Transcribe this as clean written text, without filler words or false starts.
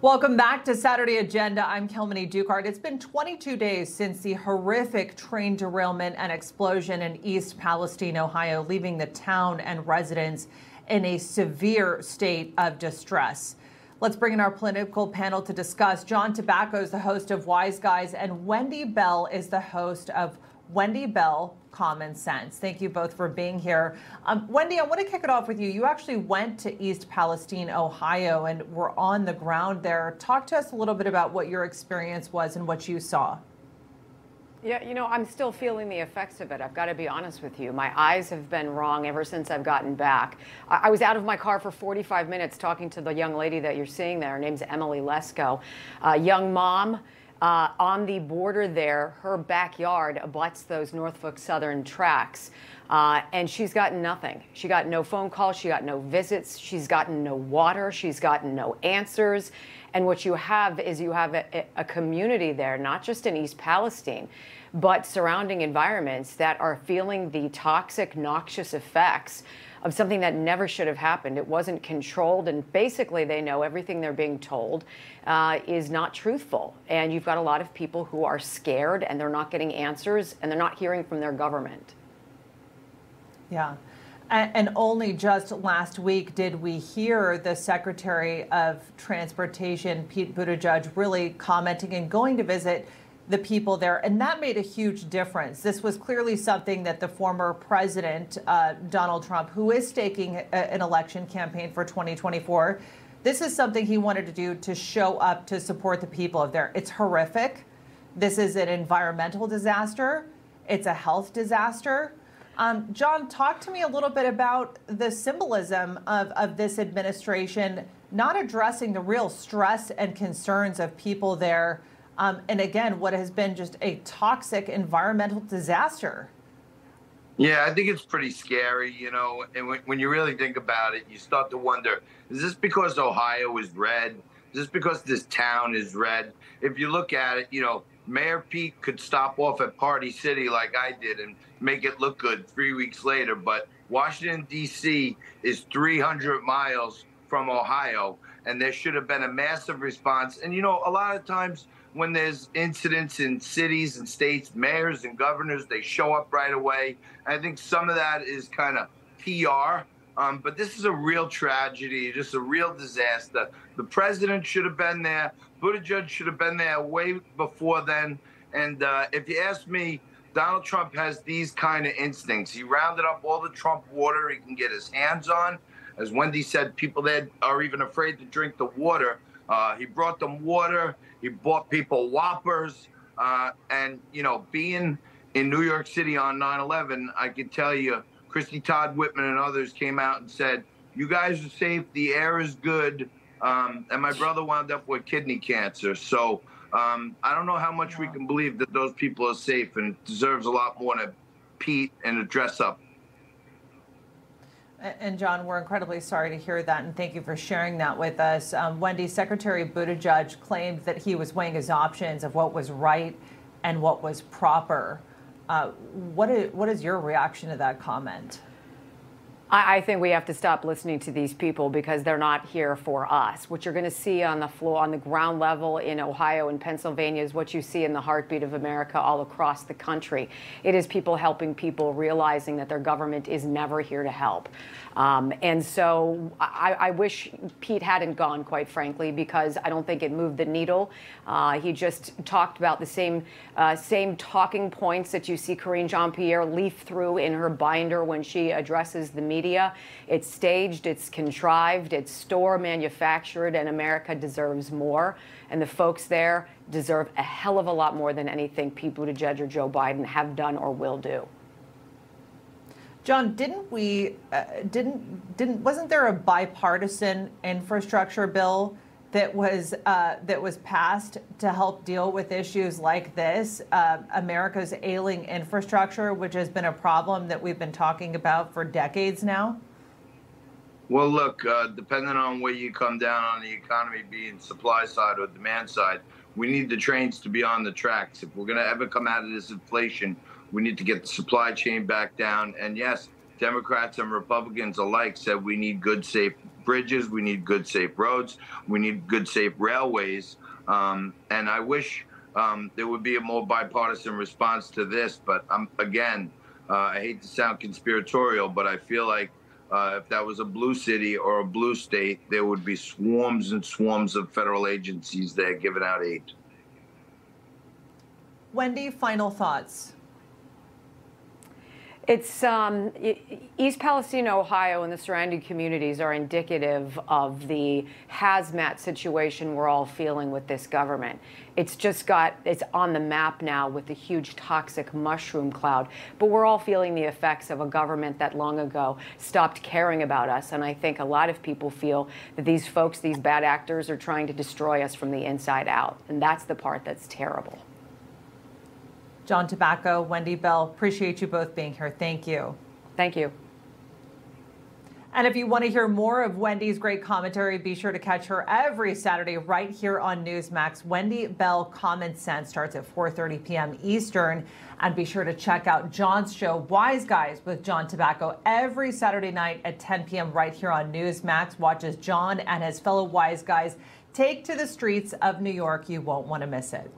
Welcome back to Saturday Agenda. I'm Kelmany Dukart. It's been 22 days since the horrific train derailment and explosion in East Palestine, Ohio, leaving the town and residents in a severe state of distress. Let's bring in our political panel to discuss. John Tabacco is the host of Wise Guys, and Wendy Bell is the host of Wendy Bell Common Sense. Thank you both for being here. Wendy, I want to kick it off with you. You actually went to East Palestine, Ohio, and were on the ground there. Talk to us a little bit about what your experience was and what you saw. Yeah, you know, I'm still feeling the effects of it. I've got to be honest with you. My eyes have been wrong ever since I've gotten back. I was out of my car for 45 minutes talking to the young lady that you're seeing there. Her name's Emily Lesko, a young mom. On the border there, her backyard abuts those Norfolk Southern tracks, and she's gotten nothing. She got no phone calls, she got no visits, she's gotten no water, she's gotten no answers. And what you have is a community there, not just in East Palestine, but surrounding environments that are feeling the toxic, noxious effects of something that never should have happened. It wasn't controlled, and basically they know everything they're being told is not truthful. And you've got a lot of people who are scared, and they're not getting answers, and they're not hearing from their government. Yeah. And only just last week did we hear the Secretary of Transportation, Pete Buttigieg, really commenting and going to visit the people there. And that made a huge difference. This was clearly something that the former president, Donald Trump, who is staking an election campaign for 2024, this is something he wanted to do to show up to support the people of there. It's horrific. This is an environmental disaster. It's a health disaster. John, talk to me a little bit about the symbolism of this administration not addressing the real stress and concerns of people there. And again, what has been just a toxic environmental disaster. Yeah, I think it's pretty scary, you know, and when you really think about it, you start to wonder, is this because Ohio is red? Is this because this town is red? If you look at it, you know, Mayor Pete could stop off at Party City like I did and make it look good 3 weeks later, but Washington, D.C. is 300 miles from Ohio, and there should have been a massive response. And, you know, a lot of times when there's incidents in cities and states, mayors and governors, they show up right away. I think some of that is kind of PR, but this is a real tragedy, just a real disaster. The president should have been there. Buttigieg should have been there way before then. And if you ask me, Donald Trump has these kind of instincts. He rounded up all the Trump water he can get his hands on. As Wendy said, people there are even afraid to drink the water. He brought them water. He bought people Whoppers. And, you know, being in New York City on 9/11, I can tell you, Christy Todd Whitman and others came out and said, you guys are safe. The air is good. And my brother wound up with kidney cancer. So I don't know how much we can believe that those people are safe, and it deserves a lot more to Pete and to dress up. And John, we're incredibly sorry to hear that, and thank you for sharing that with us. Wendy, Secretary Buttigieg claimed that he was weighing his options of what was right and what was proper. What is your reaction to that comment? I think we have to stop listening to these people because they're not here for us. What you're going to see on the floor, on the ground level in Ohio and Pennsylvania is what you see in the heartbeat of America all across the country. It is people helping people, realizing that their government is never here to help. And so I wish Pete hadn't gone, quite frankly, because I don't think it moved the needle. He just talked about the same talking points that you see Karine Jean-Pierre leaf through in her binder when she addresses the media. It's staged, it's contrived, it's store manufactured, and America deserves more. And the folks there deserve a hell of a lot more than anything Pete Buttigieg or Joe Biden have done or will do. John, wasn't there a bipartisan infrastructure bill that was passed to help deal with issues like this, America's ailing infrastructure, which has been a problem that we've been talking about for decades now? Well, look, depending on where you come down on the economy, being supply side or demand side, we need the trains to be on the tracks. If we're going to ever come out of this inflation, we need to get the supply chain back down. And yes, Democrats and Republicans alike said we need good, safe bridges. We need good, safe roads. We need good, safe railways. And I wish there would be a more bipartisan response to this. But again, I hate to sound conspiratorial, but I feel like if that was a blue city or a blue state, there would be swarms and swarms of federal agencies there giving out aid. Wendy, final thoughts. It's East Palestine, Ohio, and the surrounding communities are indicative of the hazmat situation we're all feeling with this government. It's on the map now with the huge toxic mushroom cloud, but we're all feeling the effects of a government that long ago stopped caring about us. And I think a lot of people feel that these folks, these bad actors, are trying to destroy us from the inside out. And that's the part that's terrible. John Tabacco, Wendy Bell, appreciate you both being here. Thank you. Thank you. And if you want to hear more of Wendy's great commentary, be sure to catch her every Saturday right here on Newsmax. Wendy Bell Common Sense starts at 4:30 p.m. Eastern. And be sure to check out John's show, Wise Guys with John Tabacco, every Saturday night at 10 p.m. right here on Newsmax. Watch as John and his fellow Wise Guys take to the streets of New York. You won't want to miss it.